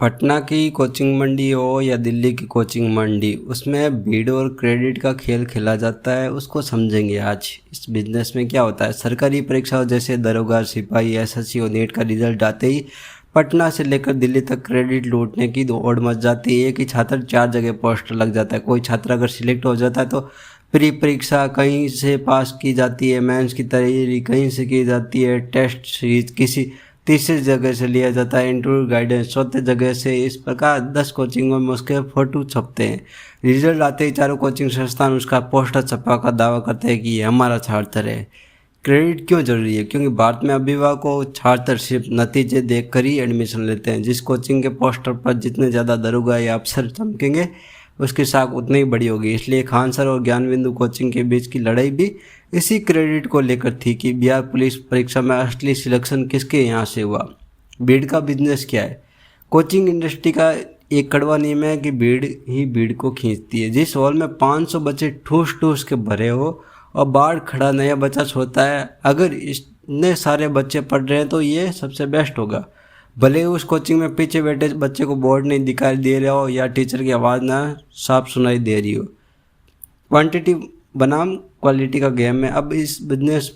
पटना की कोचिंग मंडी हो या दिल्ली की कोचिंग मंडी, उसमें भीड़ और क्रेडिट का खेल खेला जाता है। उसको समझेंगे आज। इस बिजनेस में क्या होता है, सरकारी परीक्षाओं जैसे दरोगा, सिपाही, एसएससी और नीट का रिजल्ट आते ही पटना से लेकर दिल्ली तक क्रेडिट लूटने की दौड़ मच जाती है। एक ही छात्र 4 जगह पोस्टर लग जाता है। कोई छात्र अगर सिलेक्ट हो जाता है तो प्री परीक्षा कहीं से पास की जाती है, मेंस की तैयारी कहीं से की जाती है, टेस्ट सीरीज किसी तीसरी जगह से लिया जाता है, इंटरव्यू गाइडेंस चौथे जगह से। इस प्रकार 10 कोचिंगों में उसके फोटो छपते हैं। रिजल्ट आते ही चारों कोचिंग संस्थान उसका पोस्टर छपा का दावा करते हैं कि ये हमारा छात्र है। क्रेडिट क्यों जरूरी है? क्योंकि भारत में अभिभावकों छात्र सिर्फ नतीजे देखकर ही एडमिशन लेते हैं। जिस कोचिंग के पोस्टर पर जितने ज़्यादा दरोगा या अफसर चमकेंगे उसकी साख उतनी ही बड़ी होगी। इसलिए खान सर और ज्ञान बिंदु कोचिंग के बीच की लड़ाई भी इसी क्रेडिट को लेकर थी कि बिहार पुलिस परीक्षा में असली सिलेक्शन किसके यहाँ से हुआ। भीड़ का बिजनेस क्या है? कोचिंग इंडस्ट्री का एक कड़वा नियम है कि भीड़ ही भीड़ को खींचती है। जिस हॉल में 500 बच्चे ठूस ठूस के भरे हो और बाहर खड़ा नया बच्चा सोचता है अगर इतने सारे बच्चे पढ़ रहे हैं तो ये सबसे बेस्ट होगा, भले ही उस कोचिंग में पीछे बैठे बच्चे को बोर्ड नहीं दिखाई दे रहा हो या टीचर की आवाज़ ना साफ सुनाई दे रही हो। क्वांटिटी बनाम क्वालिटी का गेम है। अब इस बिजनेस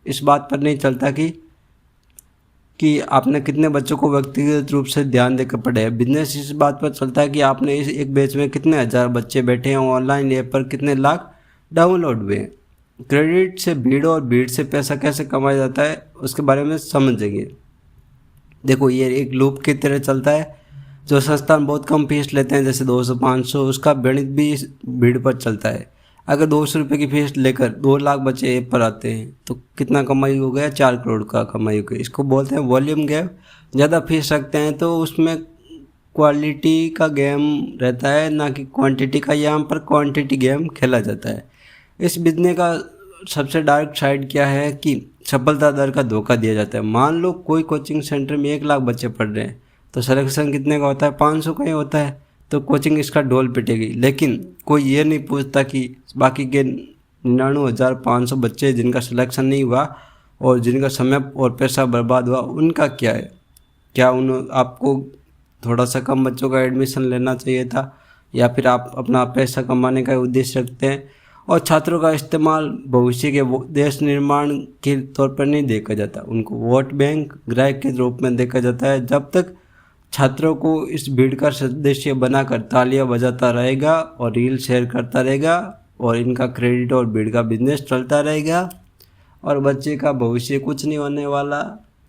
इस बात पर नहीं चलता कि आपने कितने बच्चों को व्यक्तिगत रूप से ध्यान देकर पढ़े है। बिजनेस इस बात पर चलता है कि आपने इस एक बैच में कितने हज़ार बच्चे बैठे हैं, ऑनलाइन ऐप पर कितने लाख डाउनलोड हुए हैं। क्रेडिट से भीड़ और भीड़ से पैसा कैसे कमाया जाता है उसके बारे में समझेंगे। देखो, ये एक लूप की तरह चलता है। जो संस्थान बहुत कम फीस लेते हैं जैसे 200-500, उसका गणित भी इस भीड़ पर चलता है। अगर 200 रुपये की फीस लेकर 2 लाख बच्चे ऐप पर आते हैं तो कितना कमाई हो गया? 4 करोड़ का कमाई हो गया। इसको बोलते हैं वॉल्यूम गैप। ज़्यादा फीस रखते हैं तो उसमें क्वालिटी का गेम रहता है, ना कि क्वांटिटी का। यहाँ पर क्वांटिटी गेम खेला जाता है। इस बिजनेस का सबसे डार्क साइड क्या है कि सफलता दर का धोखा दिया जाता है। मान लो कोई कोचिंग सेंटर में 1 लाख बच्चे पढ़ रहे हैं तो सिलेक्शन कितने का होता है? 500 का ही होता है। तो कोचिंग इसका ढोल पिटेगी। लेकिन कोई ये नहीं पूछता कि बाकी के 99,500 बच्चे जिनका सिलेक्शन नहीं हुआ और जिनका समय और पैसा बर्बाद हुआ उनका क्या है? क्या आपको थोड़ा सा कम बच्चों का एडमिशन लेना चाहिए था, या फिर आप अपना पैसा कमाने का उद्देश्य रखते हैं? और छात्रों का इस्तेमाल भविष्य के देश निर्माण के तौर पर नहीं देखा जाता, उनको वोट बैंक ग्राहक के रूप में देखा जाता है। जब तक छात्रों को इस भीड़ का सदस्य बनाकर तालियां बजाता रहेगा और रील शेयर करता रहेगा और इनका क्रेडिट और भीड़ का बिजनेस चलता रहेगा और बच्चे का भविष्य कुछ नहीं होने वाला।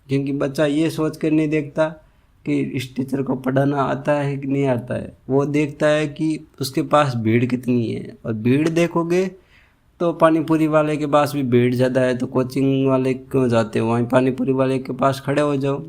क्योंकि बच्चा ये सोच कर नहीं देखता कि इस टीचर को पढ़ाना आता है कि नहीं आता है, वो देखता है कि उसके पास भीड़ कितनी है। और भीड़ देखोगे तो पानीपुरी वाले के पास भी भीड़ ज़्यादा है तो कोचिंग वाले क्यों जाते हो, वहीं पानीपुरी वाले के पास खड़े हो जाओ।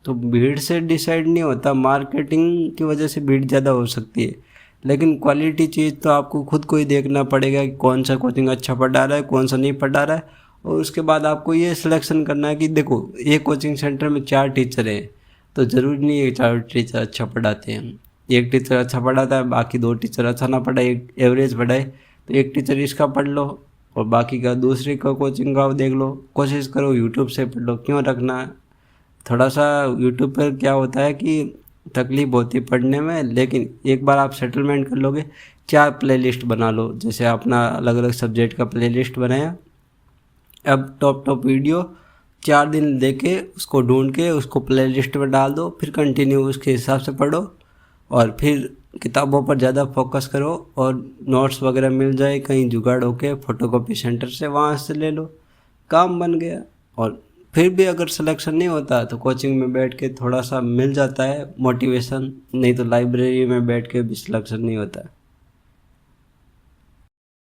तो भीड़ से डिसाइड नहीं होता, मार्केटिंग की वजह से भीड़ ज़्यादा हो सकती है। लेकिन क्वालिटी चीज़ तो आपको खुद को ही देखना पड़ेगा कि कौन सा कोचिंग अच्छा पढ़ा रहा है, कौन सा नहीं पढ़ा रहा है। और उसके बाद आपको ये सिलेक्शन करना है कि देखो, एक कोचिंग सेंटर में 4 टीचर हैं तो ज़रूरी नहीं है 4 टीचर अच्छा पढ़ाते हैं। एक टीचर अच्छा पढ़ाता है, बाकी 2 टीचर अच्छा ना पढ़ाए, एक एवरेज पढ़ाए, तो एक टीचर इसका पढ़ लो और बाकी का दूसरे का कोचिंग का देख लो। कोशिश करो यूट्यूब से पढ़ लो। क्यों रखना है? थोड़ा सा यूट्यूब पर क्या होता है कि तकलीफ होती है पढ़ने में, लेकिन एक बार आप सेटलमेंट कर लोगे। 4 प्लेलिस्ट बना लो, जैसे अपना अलग अलग सब्जेक्ट का प्लेलिस्ट बनाया। अब टॉप वीडियो 4 दिन देके उसको ढूंढ के उसको प्लेलिस्ट में डाल दो, फिर कंटिन्यू उसके हिसाब से पढ़ो और फिर किताबों पर ज़्यादा फोकस करो। और नोट्स वगैरह मिल जाए कहीं जुगाड़ होके फोटोकॉपी सेंटर से, वहाँ से ले लो, काम बन गया। और फिर भी अगर सिलेक्शन नहीं होता तो कोचिंग में बैठ के थोड़ा सा मिल जाता है मोटिवेशन, नहीं तो लाइब्रेरी में बैठ के भी सिलेक्शन नहीं होता है।